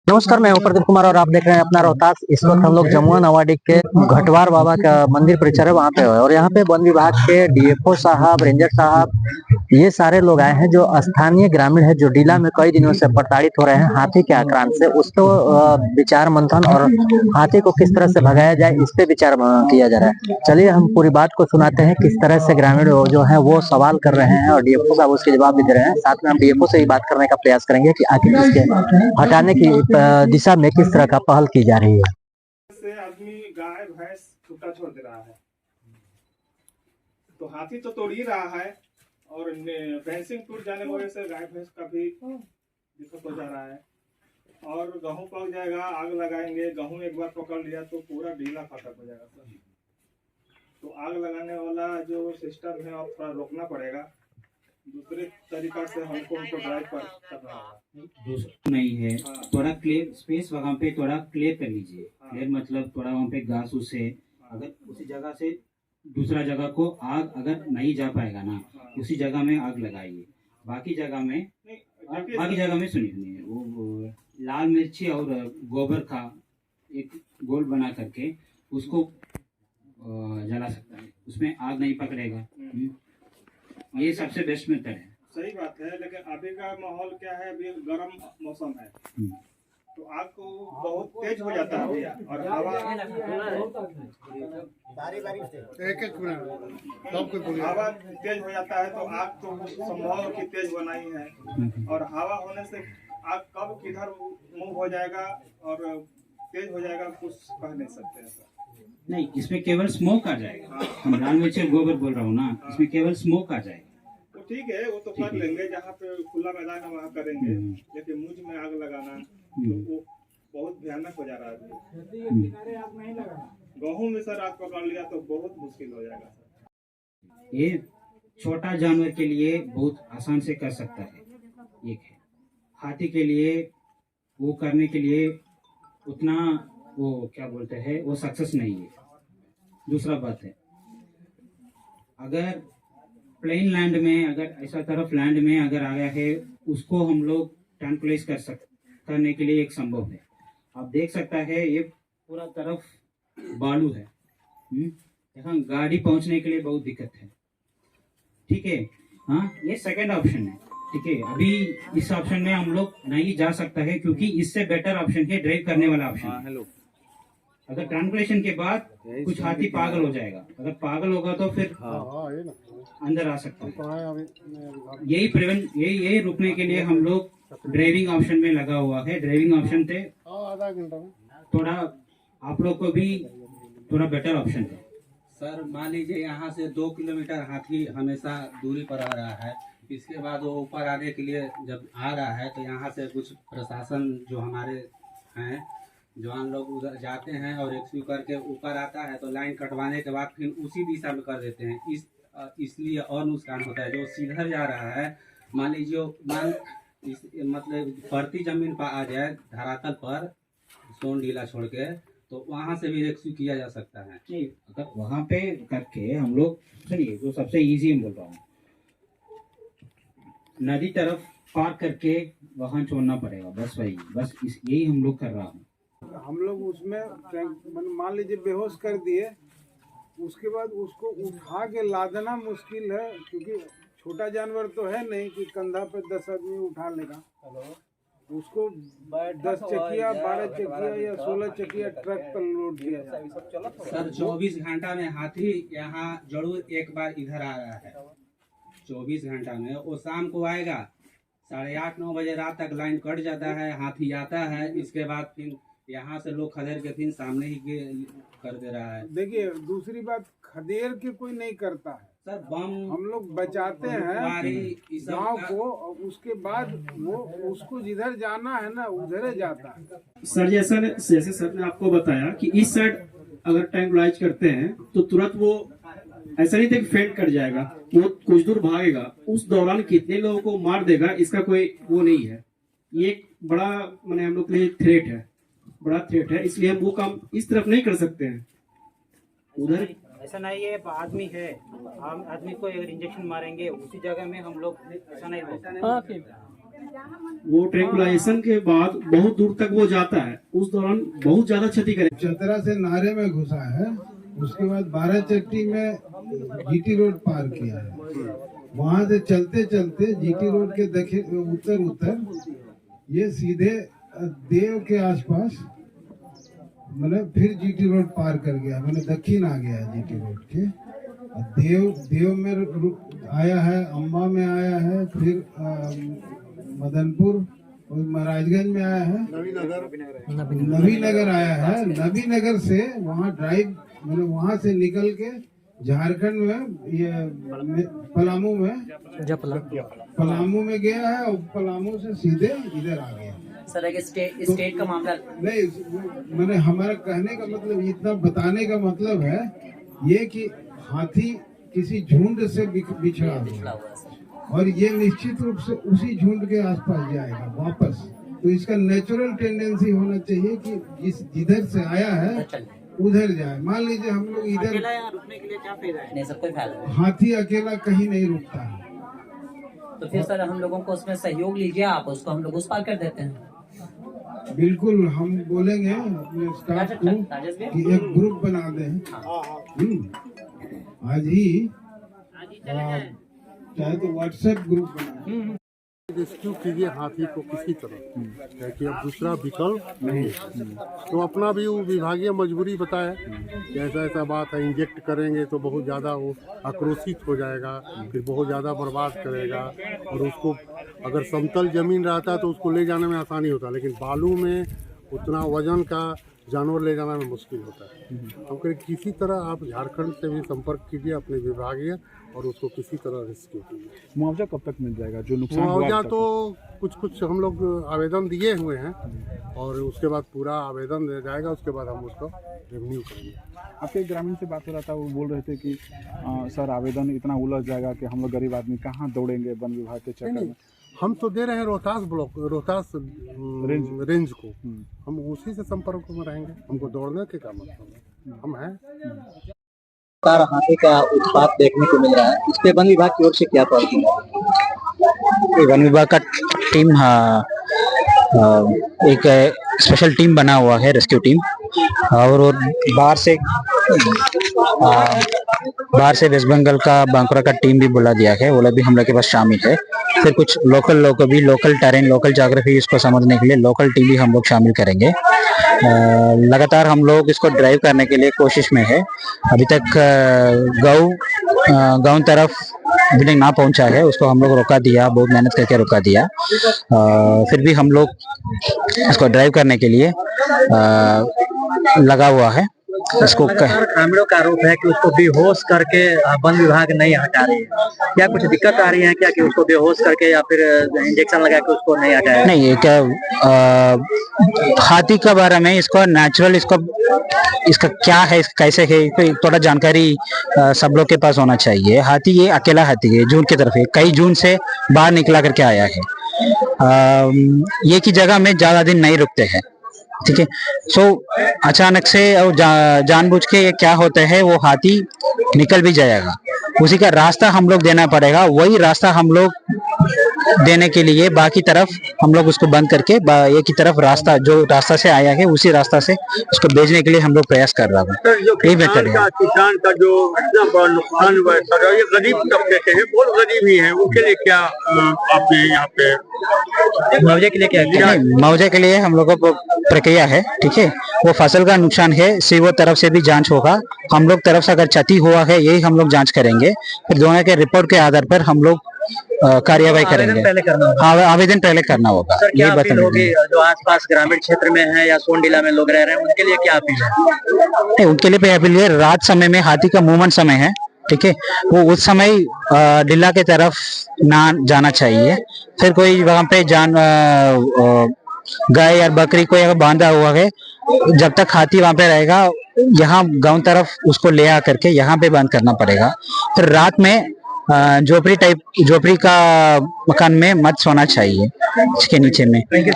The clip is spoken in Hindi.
नमस्कार, मैं हूं प्रदीप कुमार और आप देख रहे हैं अपना रोहतास। इस वक्त हम लोग जमुआ नवाडी के घटवार बाबा का मंदिर परिसर है, वहां पे है और यहाँ पे वन विभाग के डीएफओ साहब, रेंजर साहब, ये सारे लोग आए हैं। जो स्थानीय ग्रामीण है जो डीला में कई दिनों से प्रताड़ित हो रहे हैं हाथी के आक्रांत से, उसको विचार मंथन और हाथी को किस तरह से भगाया जाए इस पे विचार किया जा रहा है। चलिए हम पूरी बात को सुनाते हैं, किस तरह से ग्रामीण जो है वो सवाल कर रहे हैं और डीएफओ साहब उसके जवाब भी दे रहे हैं। साथ में हम डीएफओ से भी बात करने का प्रयास करेंगे कि आखिर इसके हटाने की दिशा में किस तरह का पहल की जा रही है। से आदमी गाय भैंस छूटा छोड़ दे रहा है, तो हाथी तो तोड़ ही रहा है और फेंसिंग टूट जाने की वजह से गाय भैंस का भी दिक्कत हो जा रहा है। और गेहूं पक जाएगा, आग लगाएंगे, गेहूं एक बार पकड़ लिया तो पूरा ढीला खत्म हो जाएगा सर। तो आग लगाने वाला जो सिस्टम है अब थोड़ा रोकना पड़ेगा, दूसरे तरीका से हमको उनको ड्राइव करना होगा। दूसरा नहीं है, थोड़ा क्लियर स्पेस वहाँ पे थोड़ा क्लियर कर लीजिए। क्लियर मतलब थोड़ा वहाँ पे घास उसे अगर उसी जगह से दूसरा जगह को आग अगर नहीं जा पाएगा ना, उसी जगह में आग लगाइए। बाकी जगह में सुनिए, वो लाल मिर्ची और गोबर का एक गोल बना करके उसको जला सकता है, उसमें आग नहीं पकड़ेगा। ये सबसे बेस्ट मेथड है। सही बात है, लेकिन अभी का माहौल क्या है, अभी गर्म मौसम है तो आग को बहुत तेज हो जाता है और हवा हवा तेज हो जाता है तो आग तो संभव की तेज बनाई है और हवा होने से आग कब किधर मूव हो जाएगा और तेज हो जाएगा कुछ कह नहीं सकते हैं। नहीं, इसमें केवल स्मोक आ जाएगा। हम लाल मिर्च गोबर बोल रहा हूँ ना, इसमें केवल स्मोक आ जाएगा। तो ठीक है, वो तो कर लेंगे, जहाँ पे खुला मैदान है वहाँ करेंगे, लेकिन मुझ में आग लगाना तो वो बहुत भयानक हो जा रहा है। गेहूं में सर आग पकड़ लिया तो बहुत मुश्किल हो जाएगा सर। ये छोटा जानवर के लिए बहुत आसान से कर सकता है, एक है। हाथी के लिए वो करने के लिए उतना वो क्या बोलते हैं वो सक्सेस नहीं है। दूसरा बात है, अगर प्लेन लैंड में अगर ऐसा तरफ लैंड में अगर आ गया है, उसको हम लोग ट्रांक्विलाइज करने के लिए एक संभव है। आप देख सकता है ये पूरा तरफ बालू है, यहाँ गाड़ी पहुंचने के लिए बहुत दिक्कत है। ठीक है, हाँ, ये सेकंड ऑप्शन है। ठीक है, अभी इस ऑप्शन में हम लोग नहीं जा सकता है क्योंकि इससे बेटर ऑप्शन है ड्राइव करने वाला ऑप्शन। हेलो, अगर ट्रांसलेशन के बाद कुछ हाथी पागल हो जाएगा, अगर पागल होगा तो फिर अंदर आ सकता है। यही रुकने के लिए हम लोग ड्राइविंग ऑप्शन में लगा हुआ है। ड्राइविंग ऑप्शन थे थोड़ा आप लोग को भी थोड़ा बेटर ऑप्शन है। सर मान लीजिए यहाँ से 2 किलोमीटर हाथी हमेशा दूरी पर आ रहा है, इसके बाद वो ऊपर आने के लिए जब आ रहा है तो यहाँ से कुछ प्रशासन जो हमारे हैं जवान लोग उधर जाते हैं और रेस्क्यू करके ऊपर आता है, तो लाइन कटवाने के बाद फिर उसी दिशा में कर देते हैं। इसलिए और नुकसान होता है। जो सीधा जा रहा है, मान लीजिए मतलब परती जमीन पर आ जाए धरातल पर सोन ढीला छोड़ के, तो वहाँ से भी रेस्क्यू किया जा सकता है। नहीं, अगर वहाँ पे करके हम लोग चलिए, जो सबसे इजी मैं बोल रहा हूँ, नदी तरफ पार करके वहाँ छोड़ना पड़ेगा। बस यही हम लोग कर रहा हूँ। हम लोग उसमें मान लीजिए बेहोश कर दिए, उसके बाद उसको उठा के लादना मुश्किल है क्योंकि छोटा जानवर तो है नहीं कि कंधा पे 10 आदमी उठा लेगा। उसको 10 चकिया 12 चकिया या 16 चकिया ट्रक पर लोड किया जाए। सर 24 घंटा में हाथी यहाँ जरूर एक बार इधर आ रहा है। 24 घंटा में वो शाम को आएगा, 8:30-9 बजे रात तक लाइन कट जाता है, हाथी आता है, इसके बाद फिर यहाँ से लोग खदेड़ के फिर सामने ही कर दे रहा है। देखिए दूसरी बात, खदेड़ के कोई नहीं करता है सर, बम हम लोग बचाते हैं गांव को, और उसके बाद वो उसको जिधर जाना है ना उधर जाता है। सर जैसे सर ने आपको बताया कि इस साइड अगर ट्रैंक्विलाइज करते हैं तो तुरंत वो ऐसा नहीं था कि फेंट कर जाएगा, वो कुछ दूर भागेगा, उस दौरान कितने लोगों को मार देगा इसका कोई वो नहीं है। ये एक बड़ा माने हम लोग के लिए थ्रेट है, बड़ा थ्रेट है, इसलिए हम वो काम इस तरफ नहीं कर सकते हैं। उधर ऐसा नहीं है, आदमी है, हम आदमी को अगर इंजेक्शन मारेंगे उसी जगह में हम लोग ऐसा नहीं बोलते। वो ट्रैंकुलाइजेशन के बाद बहुत दूर तक वो जाता है, उस दौरान बहुत ज्यादा क्षति करे। चतरा से नारे में घुसा है, उसके बाद 12 चट्टी में जीटी रोड पार किया है। वहां से चलते चलते जीटी रोड के दक्षिण उत्तर ये सीधे देव के आसपास मतलब फिर जीटी रोड पार कर गया, मतलब दक्षिण आ गया जीटी रोड के। देव में आया है, अम्बा में आया है, फिर मदनपुर और महाराजगंज में आया है, नबी नगर आया है। नबी नगर से वहाँ ड्राइव मतलब वहाँ से निकल के झारखंड में ये पलामू में गया है और पलामू से सीधे इधर आ गया। सर एक स्टेट का मामला नहीं, मैंने हमारा कहने का मतलब इतना बताने का मतलब है ये कि हाथी किसी झुंड से बिछड़ा हुआ और ये निश्चित रूप से उसी झुंड के आसपास जाएगा वापस। तो इसका नेचुरल टेंडेंसी होना चाहिए कि जिधर से आया है उधर जाए। मान लीजिए हम लोग इधर रुकने के लिए क्या फायदा है? नहीं सर कोई फायदा नहीं। हाथी अकेला कहीं नहीं रुकता है। तो फिर सर हम लोगों को उसमें सहयोग लीजिए आप, उसको हम लोग उस पार कर देते हैं। बिल्कुल, हम बोलेंगे अपने स्टाफ को कि एक ग्रुप बना दें। आज ही चाहे तो व्हाट्सएप ग्रुप बना रेस्क्यू कीजिए हाथी को किसी तरह, क्योंकि अब दूसरा विकल्प नहीं है। तो अपना भी वो विभागीय मजबूरी बताया कि ऐसा ऐसा बात है, इंजेक्ट करेंगे तो बहुत ज़्यादा वो आक्रोशित हो जाएगा, फिर बहुत ज़्यादा बर्बाद करेगा। और उसको अगर समतल ज़मीन रहता तो उसको ले जाने में आसानी होता, लेकिन बालू में उतना वजन का जानवर ले जाना में मुश्किल होता है। हम कहें किसी तरह आप झारखंड से भी संपर्क कीजिए अपने विभागीय और उसको किसी तरह रेस्क्यू कीजिए। मुआवजा कब तक मिल जाएगा जो नुकसान हुआ? मुआवजा तो कुछ हम लोग आवेदन दिए हुए हैं और उसके बाद पूरा आवेदन दे जाएगा, उसके बाद हम उसको रेवेन्यू करेंगे। आपके ग्रामीण से बात हो रहा था, वो बोल रहे थे कि सर आवेदन इतना उलझ जाएगा कि हम लोग गरीब आदमी कहाँ दौड़ेंगे वन विभाग के चक्कर में। हम तो दे रहे हैं रोहतास रेंज को, हम उसी से संपर्क में रहेंगे, हमको दौड़ने के का मतलब है, हम हैं। हाथी का उत्पात देखने को मिल रहा है, इस पे वन विभाग की ओर से क्या वन विभाग का टीम एक स्पेशल टीम बना हुआ है, रेस्क्यू टीम, और बाहर से वेस्ट बंगाल का बांकुरा का टीम भी बुला दिया है, वो लोग भी हम लोग के पास शामिल है। फिर कुछ लोकल लोग को भी, लोकल टेरेन, लोकल ज्योग्राफी इसको समझने के लिए लोकल टीम भी हम लोग शामिल करेंगे। लगातार हम लोग इसको ड्राइव करने के लिए कोशिश में है। अभी तक गाँव तरफ बिल्डिंग ना पहुंचा है, उसको हम लोग रोका दिया, बहुत मेहनत करके रोका दिया। फिर भी हम लोग इसको ड्राइव करने के लिए लगा हुआ है। इसको ग्रामीणों का आरोप है कि उसको बेहोश करके वन विभाग नहीं हटा रही है, क्या कुछ दिक्कत आ रही है क्या कि उसको बेहोश करके या फिर इंजेक्शन लगा के उसको नहीं हटाया? नहीं, ये क्या हाथी के बारे में इसको नेचुरल इसका क्या है, कैसे है, थोड़ा जानकारी सब लोग के पास होना चाहिए। हाथी ये अकेला हाथी है, जून की तरफ है, कई जून से बाहर निकला करके आया है। ये की जगह में ज्यादा दिन नहीं रुकते हैं, ठीक है। सो अचानक से और जानबूझ के ये क्या होता है, वो हाथी निकल भी जाएगा, उसी का रास्ता हम लोग देना पड़ेगा। वही रास्ता हम लोग देने के लिए बाकी तरफ हम लोग उसको बंद करके एक ही तरफ रास्ता, जो रास्ता से आया है उसी रास्ता से उसको भेजने के लिए हम लोग प्रयास कर रहा हूँ। यही बेहतर है। किसान का जो इतना बड़ा नुकसान हुआ है, ये गरीब तबके के हैं, बहुत गरीब ही है, उनके लिए क्या आपने यहाँ पे मुआवजे के लिए क्या? मुआवजे के लिए हम लोगों को प्रक्रिया है, ठीक है। वो फसल का नुकसान है, सीओ तरफ से भी जांच होगा, हम लोग तरफ से अगर क्षति हुआ है यही हम लोग जांच करेंगे, फिर दोनों के रिपोर्ट के आधार पर हम लोग कार्यवाही करेंगे। आवेदन पहले करना होगा। ये बताइए, जो आसपास ग्रामीण क्षेत्र में है या सोनडीला में लोग रह रहे हैं, उनके लिए क्या अपील है? उनके लिए अपील है, रात समय में हाथी का मूवमेंट समय है, ठीक है, वो उस समय डिला के तरफ ना जाना चाहिए। फिर कोई वहां पे गाय या बकरी को अगर बांधा हुआ है, जब तक हाथी वहां पे रहेगा, यहाँ गांव तरफ उसको ले आ करके यहाँ पे बंद करना पड़ेगा। फिर रात में झोपड़ी का मकान में मत सोना चाहिए, इसके नीचे में, ठीक है।